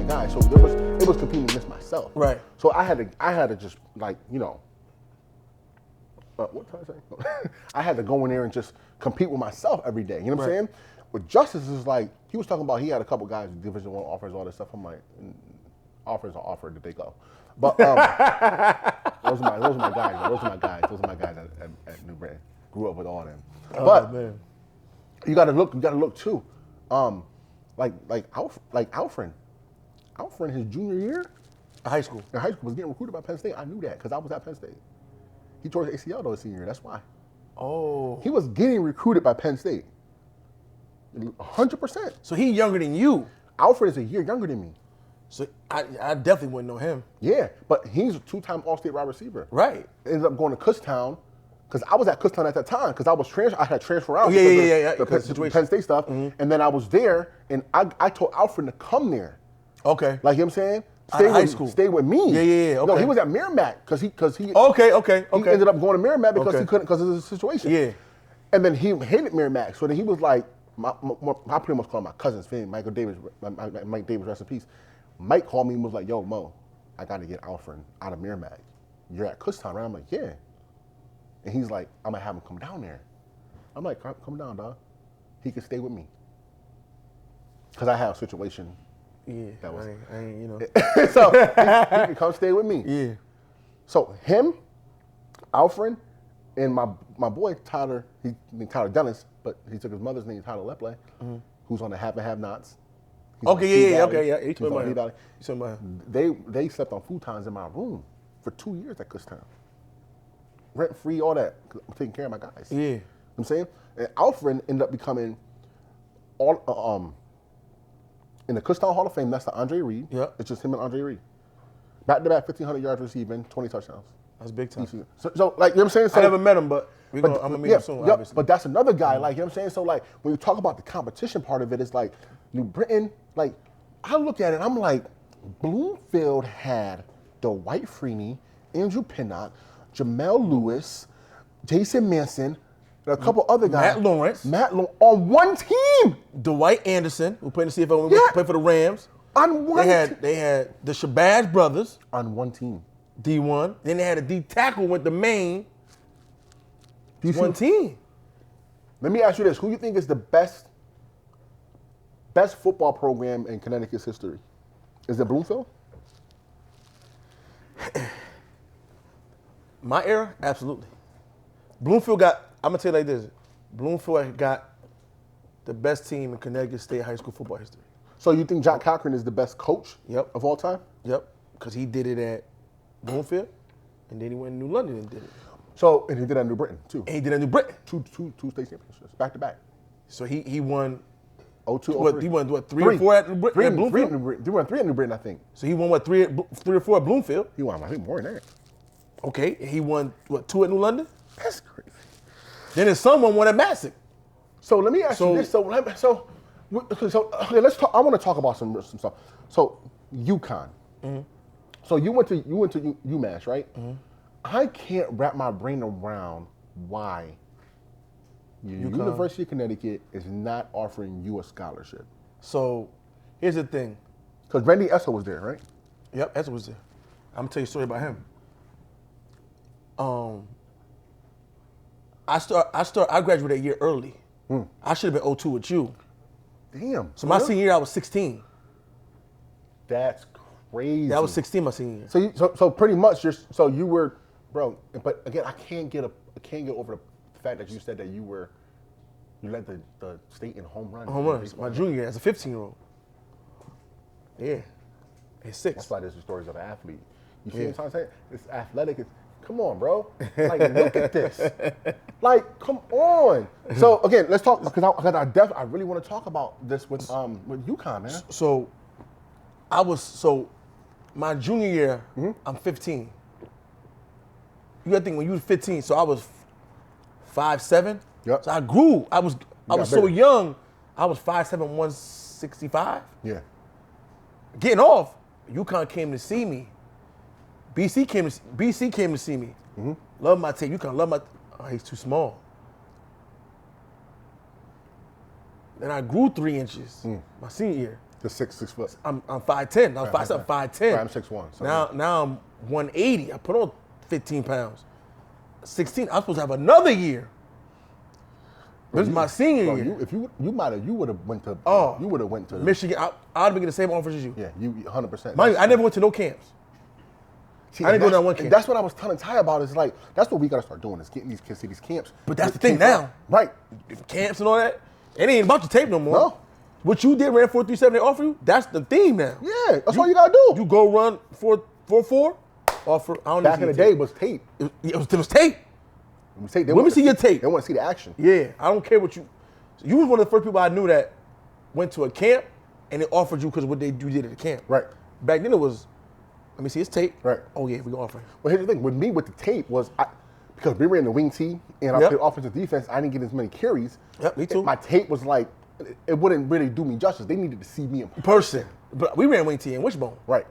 guys. So it was competing against myself. Right. So I had to just like, you know, what did I say? I had to go in there and just compete with myself every day. You know what I'm saying? With Justice, is like, he was talking about he had a couple guys with Division I offers, all this stuff. I'm like, offers are offered, did they go? But those are my guys. Those are my guys at New Britain. Grew up with all them. But man. you gotta look too. Like Alfred. Alfred, his junior year High school. in high school was getting recruited by Penn State. I knew that because I was at Penn State. He tore his ACL though his senior year. That's why. Oh. He was getting recruited by Penn State. 100%. So he younger than you. Alfred is a year younger than me. So I definitely wouldn't know him. Yeah, but he's a 2-time All-State wide receiver. Right. Ended up going to Kutztown because I was at Kutztown at that time because I had transfer out. Yeah. The Penn State stuff, and then I was there, and I told Alfred to come there. Okay. Like, you know what I'm saying? High school. Stay with me. Yeah. Okay. No, he was at Merrimack because he Okay. He ended up going to Merrimack because Okay. he couldn't because of the situation. Yeah. And then he hated Merrimack, so then he was like, I pretty much call him my cousin's friend, Mike Davis, rest in peace. Mike called me and was like, yo, Mo, I got to get Alfred out of Merrimack. You're at Kutztown, right? I'm like, yeah. And he's like, I'm going to have him come down there. I'm like, come down, dog. He can stay with me. Because I have a situation. Yeah, that was, I ain't, you know. So he can come stay with me. Yeah. So him, Alfred, and my boy Tyler, he named Tyler Dennis, but he took his mother's name, Tyler Lepley, who's on the Have and Have-Nots. Okay, yeah. He told told me they slept on futons in my room for 2 years at Kutztown. Rent free, all that. I'm taking care of my guys. Yeah. You know what I'm saying? And Alfred ended up becoming in the Kutztown Hall of Fame. That's the Andre Reed. Yeah. It's just him and Andre Reed. Back-to-back 1,500 yards receiving, 20 touchdowns. That's big time. So like, you know what I'm saying? So, I never met him, but I'm gonna meet him soon. Yep, Obviously. but that's another guy. Like, you know what I'm saying? So like, when you talk about the competition part of it, it's like New Britain. Like, I look at it, I'm like, Bloomfield had Dwight Freeney, Andrew Pinnock, Jamel Lewis, Jason Manson, and a couple other guys. Matt Lawrence on one team. Dwight Anderson, who played in the CFL when we played for the Rams. On one team. They had the Shabazz brothers. On one team. D1. Then they had a D tackle went to Maine. One team. Let me ask you this: who you think is the best football program in Connecticut's history? Is it Bloomfield? My era, absolutely. Bloomfield got. I'm gonna tell you like this: Bloomfield got the best team in Connecticut State high school football history. So you think Jack Cochran is the best coach of all time? Yep, because he did it at Bloomfield, and then he went to New London and did it. So, and he did that in New Britain, too. And he did that in New Britain. Two state championships, back to back. So he won. 02, He won what, three or four at Bloomfield? He won 3 at New Britain, I think. So he won what, three or four at Bloomfield? He won, I think, more than that. Okay, and he won what, 2 at New London? That's crazy. Then his son won at Massac. So let me ask you this. Okay, let's talk. I want to talk about some stuff. So UCONN. Mm-hmm. So you went to UMass, right? Mm-hmm. I can't wrap my brain around why University of Connecticut is not offering you a scholarship. So here's the thing. Because Randy Esso was there, right? Yep, Esso was there. I'm gonna tell you a story about him. I graduated a year early. I should have been 02 with you. Damn. So my senior year, I was 16. That's crazy. That was 16 my senior year. So pretty much you were, bro. But again, I can't get over the fact that you said that you led the state in home runs. Home runs. My junior year as a 15-year-old. Yeah. It's 6. That's why there's the stories of an athlete. You see what I'm saying? It's athletic. Come on, bro. Like, look at this. Like, come on. So again, let's talk because I really want to talk about this with UCONN, man. So my junior year, I'm 15. You gotta think when you were 15, so I was 5'7". Yep. So I grew. I was so young. I was 5'7", 165. Yeah. Getting off, UCONN came to see me. BC came to see me. Mm-hmm. Love my tape. UCONN love my. Oh, he's too small. Then I grew 3 inches my senior year. The 6'4". I'm 5'10". I was 5'7", 5'10". Right, I'm 6'1". Now I'm 180. I put on 15 pounds. 16. I'm supposed to have another year. This is my senior year. If you would have went to. You would have went to Michigan. I'd have been getting the same offers as you. Yeah, you 100%. Mind you, I never went to no camps. See, I didn't go to that one camp. That's what I was telling Ty about. Is like that's what we gotta start doing is getting these kids to these camps. But that's the thing now. Right. Camps and all that. It ain't about your tape no more. No. What you did, ran 4.37, they offer you, that's the theme now. Yeah, that's all you gotta do. You go run 4.4, offer, I don't know. Back in the day, it was tape. It was tape. Let me see your tape. They want to see the action. Yeah, I don't care what you. So you was one of the first people I knew that went to a camp and they offered you because of what you did at the camp. Right. Back then it was, let me see his tape. Right. Oh yeah, we gonna offer. Well, here's the thing. With me, with the tape was because we were in the wing T and I played offensive defense. I didn't get as many carries. Yep, me too. My tape was like, it wouldn't really do me justice. They needed to see me in person. But we ran wing T in Wishbone. Right.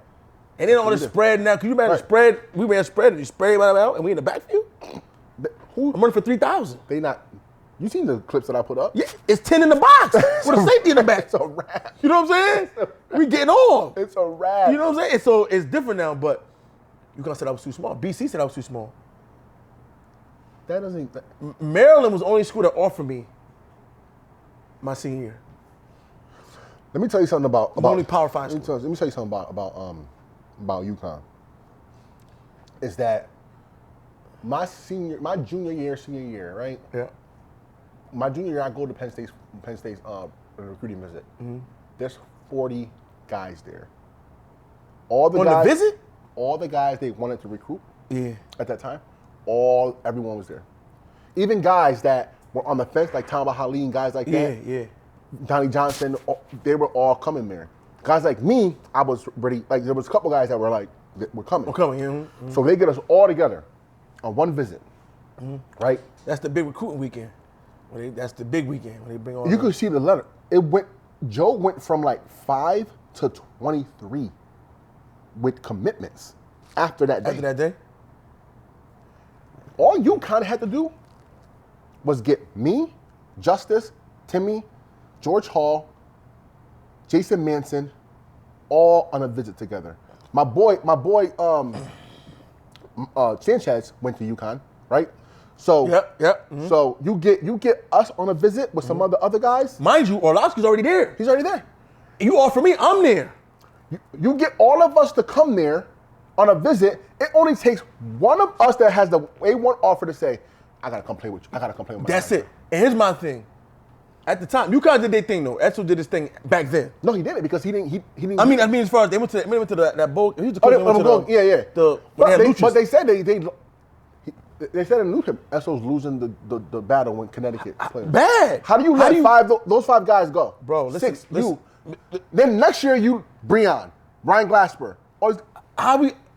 And then all the spread now. Can you imagine the spread? We ran spread and you spread out and we in the backfield. I'm running for 3,000. They not. You seen the clips that I put up? Yeah, it's 10 in the box with a safety in the back. It's a wrap. You know what I'm saying? We getting off. It's a wrap. You know what I'm saying? So it's different now, but UConn said I was too small. BC said I was too small. That doesn't. Maryland was the only school that offered me my senior year. Let me tell you something about only Power 5 school. Let me tell you something about UConn. Is that my junior year, senior year, right? Yeah. My junior year, I go to Penn State's recruiting visit. Mm-hmm. There's 40 guys there. All the guys, the visit? All the guys they wanted to recruit. Yeah. At that time, everyone was there. Even guys that were on the fence, like Tom Bahali and guys like that. Yeah. Donnie Johnson, they were all coming there. Guys like me, I was ready. Like there was a couple guys that were like, we're coming. We're coming. Mm-hmm. So they get us all together on one visit, right? That's the big recruiting weekend. That's the big weekend when they bring all. You could see the letter. Joe went from like 5 to 23 with commitments after that day. After that day? All you kind of had to do was get me, Justice, Timmy, George Hall, Jason Manson, all on a visit together. My boy, Sanchez went to UConn, right? So, yep. Mm-hmm. So you get us on a visit with some other guys. Mind you, Orlovsky's already there. He's already there. You offer me, I'm there. You get all of us to come there on a visit. It only takes one of us that has the A1 offer to say, I gotta come play with you. I gotta come play with my That's guys. it. And here's my thing. At the time, UConn did their thing though. Edsel did his thing back then. No, he didn't because he didn't. I mean, as far as they went to that bowl. He was the coach. Yeah. But they said they said in Luton, Esso's losing the battle when Connecticut played. Bad. How do you let those 5 guys go? Bro, listen. 6, you. Then next year you Breon, Ryan Glasper.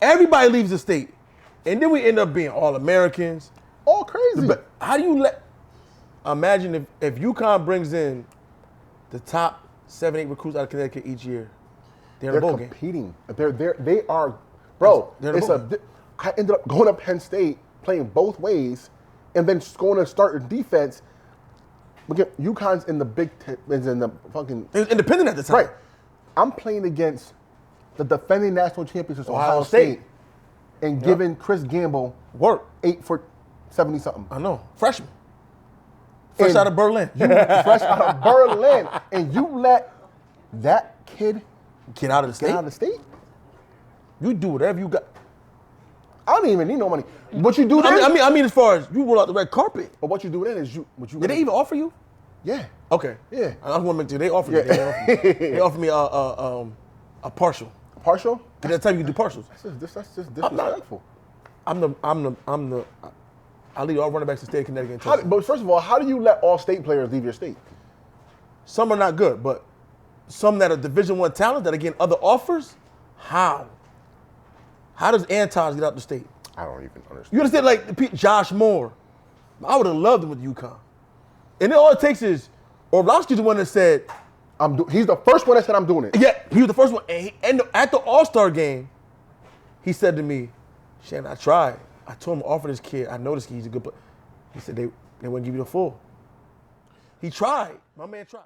Everybody leaves the state, and then we end up being all Americans. All crazy. But how do you imagine if UConn brings in the top 7-8 recruits out of Connecticut each year, they're in a bowl game. Competing. They are, bro. I ended up going to Penn State, playing both ways, and then going to start in defense. UConn's in the Big Ten, is in the fucking. It was independent at the time. Right. I'm playing against the defending national champions, Ohio State, and giving Chris Gamble work 8 for 70-something. I know. Freshman. Fresh out of Berlin. Fresh out of Berlin. And you let that kid get out of the state? Get out of the state? You do whatever you got. I don't even need no money. What you do then? I mean, as far as you roll out the red carpet. But what you do then is Did they even offer you? Yeah. Okay. Yeah. I just want to make sure they offered me. They offered me a partial. Partial? At that time you can do partials. That's just disrespectful. I lead all running backs to state of Connecticut. But first of all, how do you let all state players leave your state? Some are not good, but some that are Division I talent that are getting other offers, how? How does Anton get out the state? I don't even understand. You understand, like Josh Moore? I would have loved him with UConn. And then all it takes is Orlovsky's the one that said, he's the first one that said I'm doing it. Yeah, he was the first one. And at the All-Star game, he said to me, Shannon, I tried. I told him to offer this kid. I know this kid, he's a good player. He said they wouldn't give you the full. He tried. My man tried.